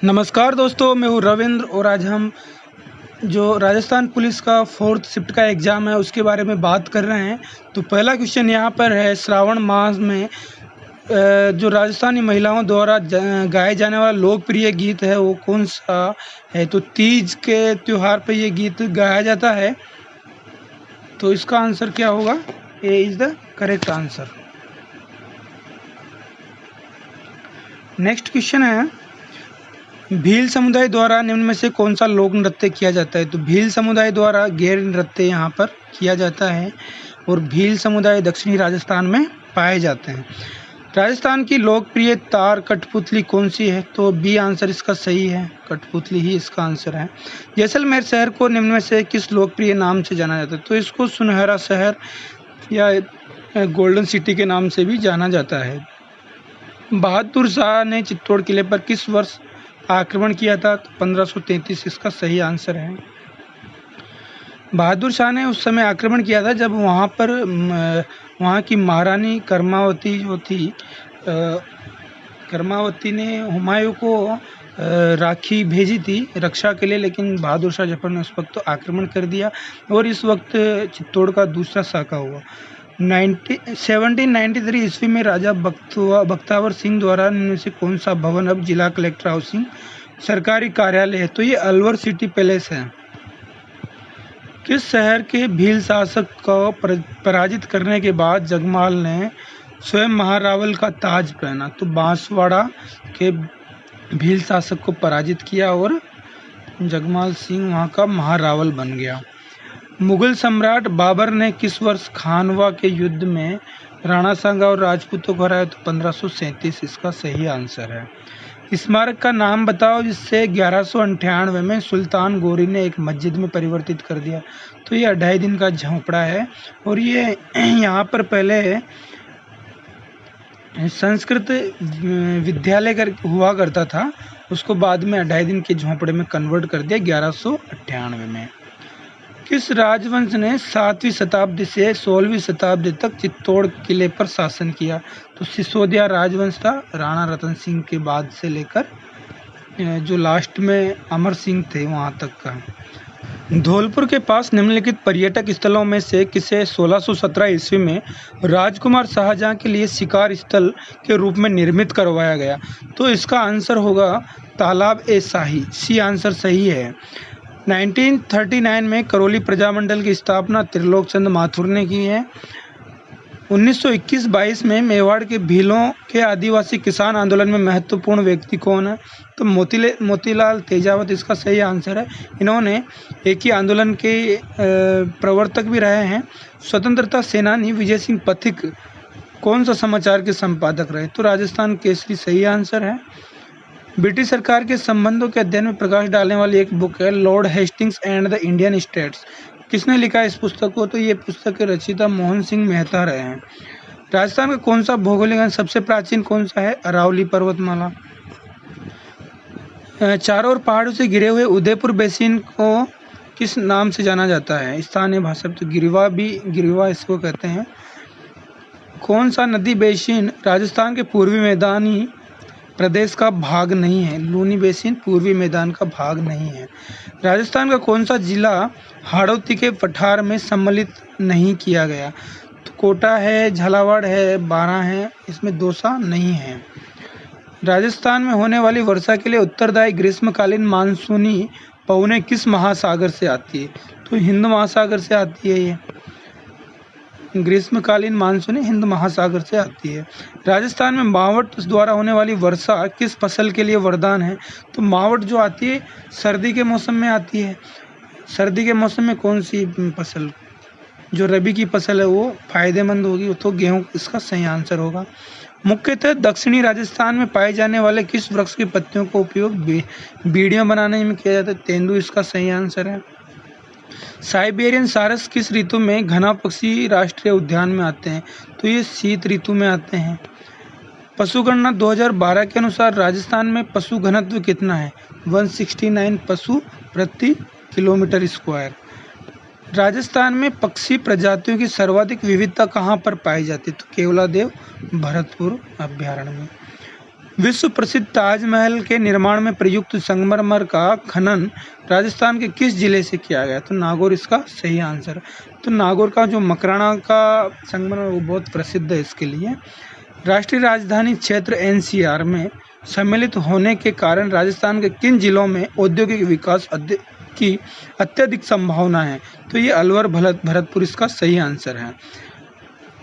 नमस्कार दोस्तों, मैं हूँ रविंद्र और आज हम जो राजस्थान पुलिस का 4th शिफ्ट का एग्ज़ाम है उसके बारे में बात कर रहे हैं। तो पहला क्वेश्चन यहाँ पर है, श्रावण मास में जो राजस्थानी महिलाओं द्वारा गाए जाने वाला लोकप्रिय गीत है वो कौन सा है? तो तीज के त्यौहार पे ये गीत गाया जाता है। तो इसका आंसर क्या होगा? A is the correct answer. Next question है, भील समुदाय द्वारा निम्न में से कौन सा लोक नृत्य किया जाता है? तो भील समुदाय द्वारा गैर नृत्य यहाँ पर किया जाता है और भील समुदाय दक्षिणी राजस्थान में पाए जाते हैं। राजस्थान की लोकप्रिय तार कठपुतली कौन सी है? तो बी आंसर इसका सही है, कठपुतली ही इसका आंसर है। जैसलमेर शहर को निम्न में से किस लोकप्रिय नाम से जाना जाता है? तो इसको सुनहरा शहर या गोल्डन सिटी के नाम से भी जाना जाता है। बहादुर शाह ने चित्तौड़ किले पर किस वर्ष आक्रमण किया था? तो 1533 इसका सही आंसर है। बहादुर शाह ने उस समय आक्रमण किया था जब वहाँ पर वहाँ की महारानी कर्मावती जो थी, कर्मावती ने हुमायूं को राखी भेजी थी रक्षा के लिए, लेकिन बहादुर शाह जफर ने उस वक्त तो आक्रमण कर दिया और इस वक्त चित्तौड़ का दूसरा साका हुआ। 1793 ईस्वी में राजा बख्तावर सिंह द्वारा इनमें से कौन सा भवन अब जिला कलेक्टर हाउसिंग सरकारी कार्यालय है? तो ये अलवर सिटी पैलेस है। किस शहर के भील शासक को पराजित करने के बाद जगमाल ने स्वयं महारावल का ताज पहना? तो बांसवाड़ा के भील शासक को पराजित किया और जगमाल सिंह वहाँ का महारावल बन गया। मुगल सम्राट बाबर ने किस वर्ष खानवा के युद्ध में राणा सांगा और राजपूतों को हराया? तो 1537 इसका सही आंसर है। स्मारक का नाम बताओ जिससे 1198 में सुल्तान गोरी ने एक मस्जिद में परिवर्तित कर दिया? तो ये 2.5 दिन का झोंपड़ा है और ये यहाँ पर पहले संस्कृत विद्यालय हुआ करता था, उसको बाद में 2.5 दिन के झोंपड़े में कन्वर्ट कर दिया 1198 में। किस राजवंश ने 7वीं शताब्दी से 16वीं शताब्दी तक चित्तौड़ किले पर शासन किया? तो सिसोदिया राजवंश था, राणा रतन सिंह के बाद से लेकर जो लास्ट में अमर सिंह थे वहाँ तक का। धौलपुर के पास निम्नलिखित पर्यटक स्थलों में से किसे 1617 ईस्वी में राजकुमार शाहजहां के लिए शिकार स्थल के रूप में निर्मित करवाया गया? तो इसका आंसर होगा तालाब ए शाही, सी आंसर सही है। 1939 में करौली प्रजामंडल की स्थापना त्रिलोक चंद माथुर ने की है। 1921-22 में मेवाड़ के भीलों के आदिवासी किसान आंदोलन में महत्वपूर्ण व्यक्ति कौन है? तो मोतीलाल तेजावत इसका सही आंसर है। इन्होंने एक ही आंदोलन के प्रवर्तक भी रहे हैं। स्वतंत्रता सेनानी विजय सिंह पथिक कौन सा समाचार के संपादक रहे? तो राजस्थान केसरी सही आंसर है। ब्रिटिश सरकार के संबंधों के अध्ययन में प्रकाश डालने वाली एक बुक है Lord Hastings and the Indian states. किसने लिखा है इस पुस्तक को? तो ये पुस्तक के रचयिता मोहन सिंह मेहता रहे हैं। राजस्थान का कौन सा भौगोलिक सबसे प्राचीन कौन सा है? अरावली पर्वतमाला। चारों ओर पहाड़ों से घिरे हुए उदयपुर बेसिन को किस नाम से जाना जाता है? स्थानीय भाषा तो गिरिवा इसको कहते हैं। कौन सा नदी बेसिन राजस्थान के पूर्वी मैदानी प्रदेश का भाग नहीं है? लूनी बेसिन पूर्वी मैदान का भाग नहीं है। राजस्थान का कौन सा जिला हाड़ौती के पठार में सम्मिलित नहीं किया गया? तो कोटा है, झालावाड़ है, बारां है, इसमें दौसा नहीं है। राजस्थान में होने वाली वर्षा के लिए उत्तरदायी ग्रीष्मकालीन मानसूनी पवनें किस महासागर से आती है? तो हिंद महासागर से आती है। ये ग्रीष्मकालीन मानसूनी हिंद महासागर से आती है। राजस्थान में मावठ द्वारा होने वाली वर्षा किस फसल के लिए वरदान है? तो मावठ जो आती है सर्दी के मौसम में आती है। सर्दी के मौसम में कौन सी फसल जो रबी की फसल है वो फायदेमंद होगी? तो गेहूं इसका सही आंसर होगा। मुख्यतः दक्षिणी राजस्थान में पाए जाने वाले किस वृक्ष की पत्तियों का उपयोग बीड़ियां बनाने में किया जाता है? तेंदू इसका सही आंसर है। साइबेरियन सारस किस ऋतु में घना पक्षी राष्ट्रीय उद्यान में आते हैं? तो ये शीत ऋतु में आते हैं। पशुगणना 2012 के अनुसार राजस्थान में पशु घनत्व कितना है? 169 पशु प्रति किलोमीटर स्क्वायर। राजस्थान में पक्षी प्रजातियों की सर्वाधिक विविधता कहाँ पर पाई जाती है? तो केवलादेव भरतपुर अभ्यारण्य में। विश्व प्रसिद्ध ताजमहल के निर्माण में प्रयुक्त संगमरमर का खनन राजस्थान के किस जिले से किया गया? तो नागौर इसका सही आंसर है। तो नागौर का जो मकराना का संगमरमर वो बहुत प्रसिद्ध है इसके लिए। राष्ट्रीय राजधानी क्षेत्र एनसीआर में सम्मिलित होने के कारण राजस्थान के किन जिलों में औद्योगिक विकास की अत्यधिक संभावना है? तो ये अलवर भरतपुर इसका सही आंसर है।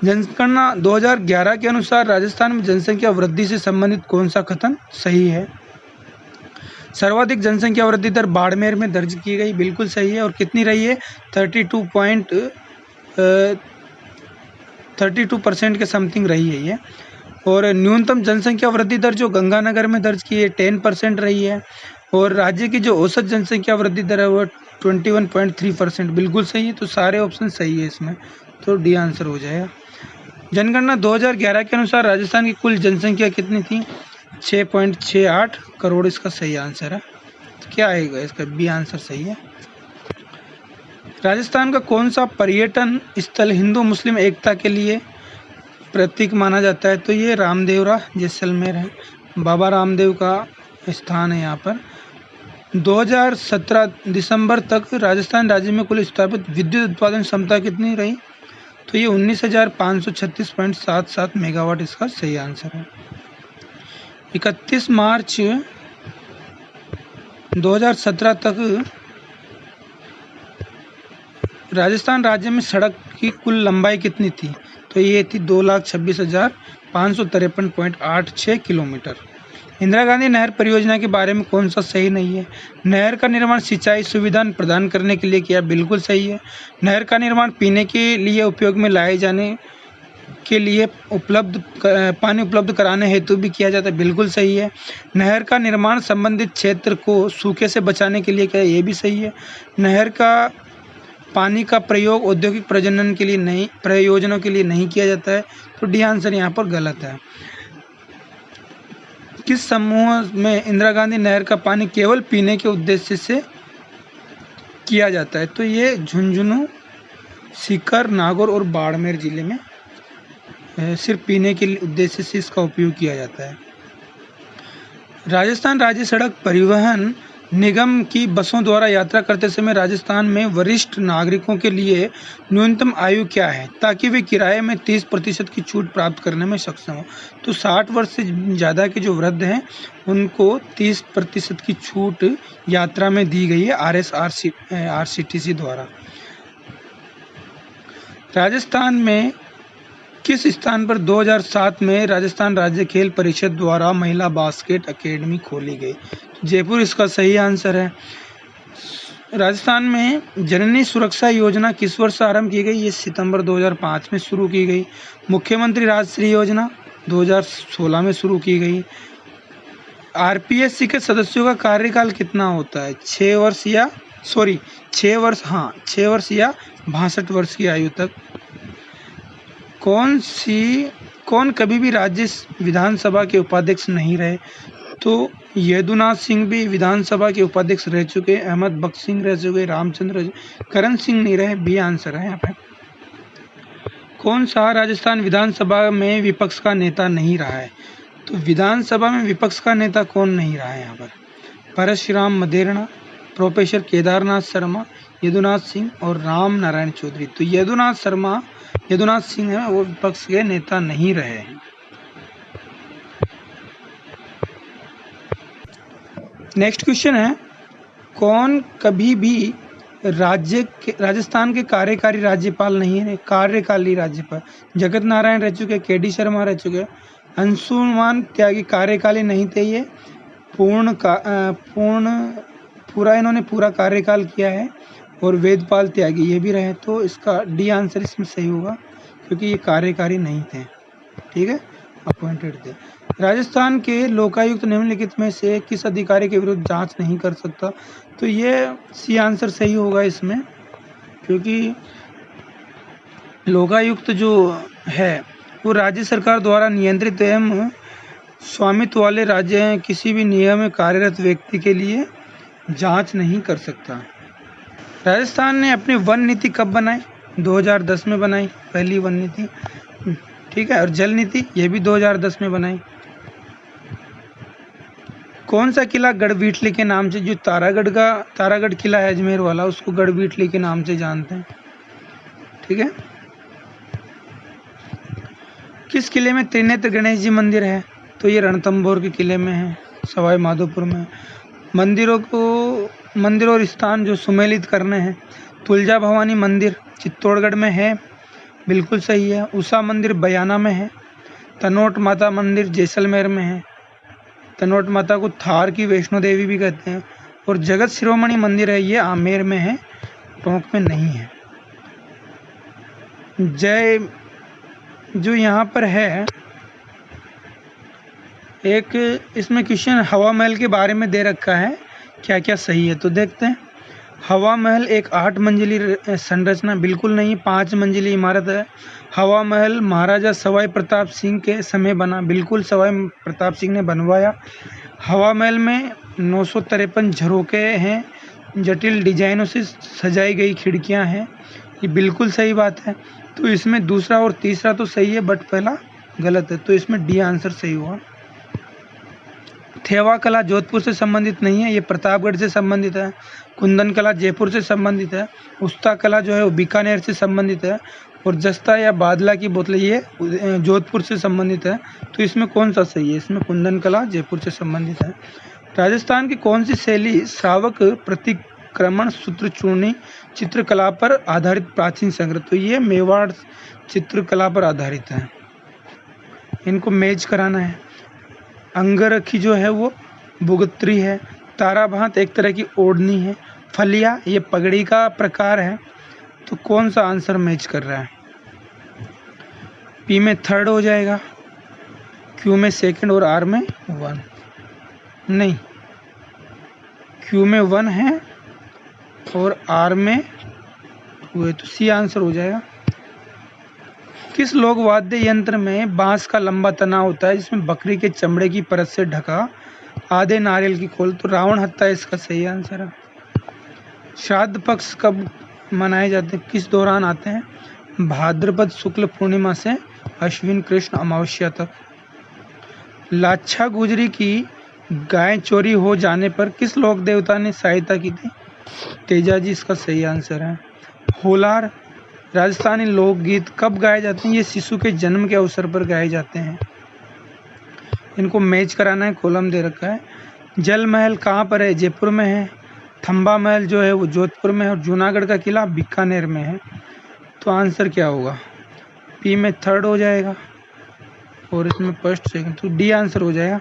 जनगणना 2011 के अनुसार राजस्थान में जनसंख्या वृद्धि से संबंधित कौन सा कथन सही है? सर्वाधिक जनसंख्या वृद्धि दर बाड़मेर में दर्ज की गई, बिल्कुल सही है। और कितनी रही है? 32% के समथिंग रही है ये। और न्यूनतम जनसंख्या वृद्धि दर जो गंगानगर में दर्ज की है 10% रही है। और राज्य की जो औसत जनसंख्या वृद्धि दर है वो 21.3%, बिल्कुल सही है। तो सारे ऑप्शन सही है इसमें, तो डी आंसर हो जाएगा। जनगणना 2011 के अनुसार राजस्थान की कुल जनसंख्या कितनी थी? 6.68 करोड़ इसका सही आंसर है। तो क्या आएगा इसका? बी आंसर सही है। राजस्थान का कौन सा पर्यटन स्थल हिंदू मुस्लिम एकता के लिए प्रतीक माना जाता है? तो ये रामदेवरा जैसलमेर है, बाबा रामदेव का स्थान है यहाँ पर। 2017 दिसंबर तक राजस्थान राज्य में कुल स्थापित विद्युत उत्पादन क्षमता कितनी रही? तो ये 19,536.77 मेगावाट इसका सही आंसर है। 31 मार्च 2017 तक राजस्थान राज्य में सड़क की कुल लंबाई कितनी थी? तो ये थी 2,26,553.86 किलोमीटर। इंदिरा गांधी नहर परियोजना के बारे में कौन सा सही नहीं है? नहर का निर्माण सिंचाई सुविधा प्रदान करने के लिए किया, बिल्कुल सही है। नहर का निर्माण पीने के लिए उपयोग में लाए जाने के लिए पानी उपलब्ध कराने हेतु भी किया जाता है, बिल्कुल सही है। नहर का निर्माण संबंधित क्षेत्र को सूखे से बचाने के लिए किया, ये भी सही है। नहर का पानी का प्रयोग औद्योगिक प्रयोजनों के लिए नहीं किया जाता है, तो डी आंसर यहाँ पर गलत है। किस समूह में इंदिरा गांधी नहर का पानी केवल पीने के उद्देश्य से किया जाता है? तो ये झुंझुनू, सीकर, नागौर और बाड़मेर जिले में सिर्फ पीने के उद्देश्य से इसका उपयोग किया जाता है। राजस्थान राज्य सड़क परिवहन निगम की बसों द्वारा यात्रा करते समय राजस्थान में वरिष्ठ नागरिकों के लिए न्यूनतम आयु क्या है ताकि वे किराए में 30% की छूट प्राप्त करने में सक्षम हो? तो 60 वर्ष से ज़्यादा के जो वृद्ध हैं उनको 30% की छूट यात्रा में दी गई है आरसीटीसी द्वारा। राजस्थान में किस स्थान पर 2007 में राजस्थान राज्य खेल परिषद द्वारा महिला बास्केट अकेडमी खोली गई? जयपुर इसका सही आंसर है। राजस्थान में जननी सुरक्षा योजना किस वर्ष आरंभ की गई? ये सितंबर 2005 में शुरू की गई। मुख्यमंत्री राजश्री योजना 2016 में शुरू की गई। आरपीएससी के सदस्यों का कार्यकाल कितना होता है? 6 वर्ष या 62 वर्ष की आयु तक। कौन कभी भी राज्य विधानसभा के उपाध्यक्ष नहीं रहे? तो यदुनाथ सिंह भी विधानसभा के उपाध्यक्ष रह चुके, अहमद बख्श सिंह रह चुके, रामचंद्र, करण सिंह नहीं रहे, बी आंसर है यहाँ पे। कौन सा राजस्थान विधानसभा में विपक्ष का नेता नहीं रहा है? तो विधानसभा में विपक्ष का नेता कौन नहीं रहा है यहाँ पर? परशुराम मदेरणा, प्रोफेसर केदारनाथ शर्मा, यदुनाथ सिंह और राम नारायण चौधरी। तो यदुनाथ सिंह है वो विपक्ष के नेता नहीं रहे हैं। नेक्स्ट क्वेश्चन है, कौन कभी भी राजस्थान के कार्यकारी राज्यपाल नहीं है? कार्यकाली राज्यपाल जगत नारायण रह चुके, केडी शर्मा रह चुके, अंशुमान त्यागी कार्यकाली नहीं थे, ये इन्होंने पूरा कार्यकाल किया है। और वेदपाल त्यागी ये भी रहे, तो इसका डी आंसर इसमें सही होगा क्योंकि ये कार्यकारी नहीं थे, ठीक है, अपॉइंटेड थे। राजस्थान के लोकायुक्त निम्नलिखित में से किस अधिकारी के विरुद्ध जांच नहीं कर सकता? तो ये सी आंसर सही होगा इसमें, क्योंकि लोकायुक्त जो है वो राज्य सरकार द्वारा नियंत्रित एवं स्वामित्व वाले राज्य हैं, किसी भी नियम में कार्यरत व्यक्ति के लिए जांच नहीं कर सकता। राजस्थान ने अपनी वन नीति कब बनाई? 2010 में बनाई पहली वन नीति, ठीक है। और जल नीति ये भी 2010 में बनाई। कौन सा किला गढ़वीटली के नाम से, जो तारागढ़ किला है अजमेर वाला, उसको गढ़वीटली के नाम से जानते हैं। ठीक है। किस किले में त्रिनेत्र गणेश जी मंदिर है? तो ये रणथंभौर के किले में है, सवाई माधोपुर में। मंदिर और स्थान जो सुमेलित करने हैं, तुलजा भवानी मंदिर चित्तौड़गढ़ में है, बिल्कुल सही है। उषा मंदिर बयाना में है। तनोट माता मंदिर जैसलमेर में है। तनोट माता को थार की वैष्णो देवी भी कहते हैं। और जगत शिरोमणि मंदिर है, ये आमेर में है, टोंक में नहीं है। जो यहाँ पर है एक, इसमें क्वेश्चन हवा महल के बारे में दे रखा है, क्या क्या सही है तो देखते हैं। हवा महल एक 8 मंजिली संरचना, बिल्कुल नहीं, 5 मंजिली इमारत है। हवा महल महाराजा सवाई प्रताप सिंह के समय बना, बिल्कुल सवाई प्रताप सिंह ने बनवाया। हवा महल में 953 झरोखे हैं, जटिल डिजाइनों से सजाई गई खिड़कियां हैं, ये बिल्कुल सही बात है। तो इसमें दूसरा और तीसरा तो सही है, बट पहला गलत है, तो इसमें डी आंसर सही हुआ। थेवा कला जोधपुर से संबंधित नहीं है, ये प्रतापगढ़ से संबंधित है। कुंदन कला जयपुर से संबंधित है। उस्ता कला जो है वो बीकानेर से संबंधित है। और जस्ता या बादला की बोतलें ये जोधपुर से संबंधित है। तो इसमें कौन सा सही है? इसमें कुंदन कला जयपुर से संबंधित है। राजस्थान की कौन सी शैली श्रावक प्रतिक्रमण सूत्रचूर्णी चित्रकला पर आधारित प्राचीन संग्रह? तो ये मेवाड़ चित्रकला पर आधारित है, इनको मैच कराना है। अंगरखी जो है वो बुगत्री है। ताराभांत एक तरह की ओढ़नी है। फलिया ये पगड़ी का प्रकार है। तो कौन सा आंसर मैच कर रहा है? पी में 3rd हो जाएगा, क्यू में 2nd और आर में 1 नहीं, क्यू में 1 है और आर में 2 है, तो सी आंसर हो जाएगा। किस लोक वाद्य यंत्र में बांस का लंबा तना होता है जिसमें बकरी के चमड़े की परत से ढका आधे नारियल की खोल? तो रावण हत्या इसका सही आंसर है। श्राद्ध पक्ष कब मनाए जाते हैं, किस दौरान आते हैं? भाद्रपद शुक्ल पूर्णिमा से अश्विन कृष्ण अमावस्या तक। लाच्छा गुजरी की गाय चोरी हो जाने पर किस लोक देवता ने सहायता की थी? तेजा जी इसका सही आंसर है। होलार राजस्थानी लोकगीत कब गाए जाते हैं? ये शिशु के जन्म के अवसर पर गाए जाते हैं, इनको मैच कराना है, कॉलम दे रखा है। जल महल कहाँ पर है? जयपुर में है। थंबा महल जो है वो जोधपुर में है और जूनागढ़ का किला बीकानेर में है। तो आंसर क्या होगा? पी में 3rd हो जाएगा और इसमें 1st 2nd, तो डी आंसर हो जाएगा।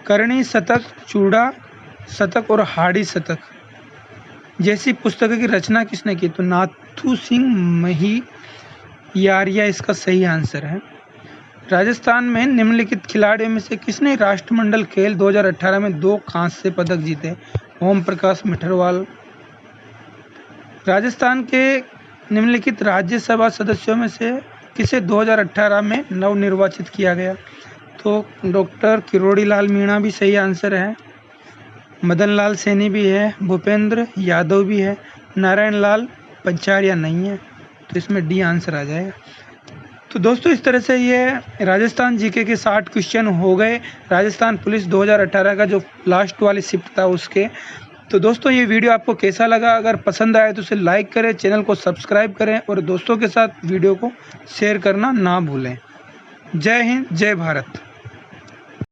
करणी शतक, चूड़ा शतक और हाड़ी शतक जैसी पुस्तकों की रचना किसने की? तो नाथू सिंह महियारिया इसका सही आंसर है। राजस्थान में निम्नलिखित खिलाड़ियों में से किसने राष्ट्रमंडल खेल 2018 में 2 कांस्य पदक जीते? ओम प्रकाश मिठरवाल। राजस्थान के निम्नलिखित राज्यसभा सदस्यों में से किसे 2018 में नवनिर्वाचित किया गया? तो डॉक्टर किरोड़ी लाल मीणा भी सही आंसर है, मदन लाल सैनी भी है, भूपेंद्र यादव भी है, नारायण लाल पंचारिया नहीं है, तो इसमें डी आंसर आ जाएगा। तो दोस्तों इस तरह से ये राजस्थान जीके के 60 क्वेश्चन हो गए, राजस्थान पुलिस 2018 का जो लास्ट वाली शिफ्ट था उसके। तो दोस्तों ये वीडियो आपको कैसा लगा? अगर पसंद आए तो उसे लाइक करें, चैनल को सब्सक्राइब करें और दोस्तों के साथ वीडियो को शेयर करना ना भूलें। जय हिंद, जय भारत।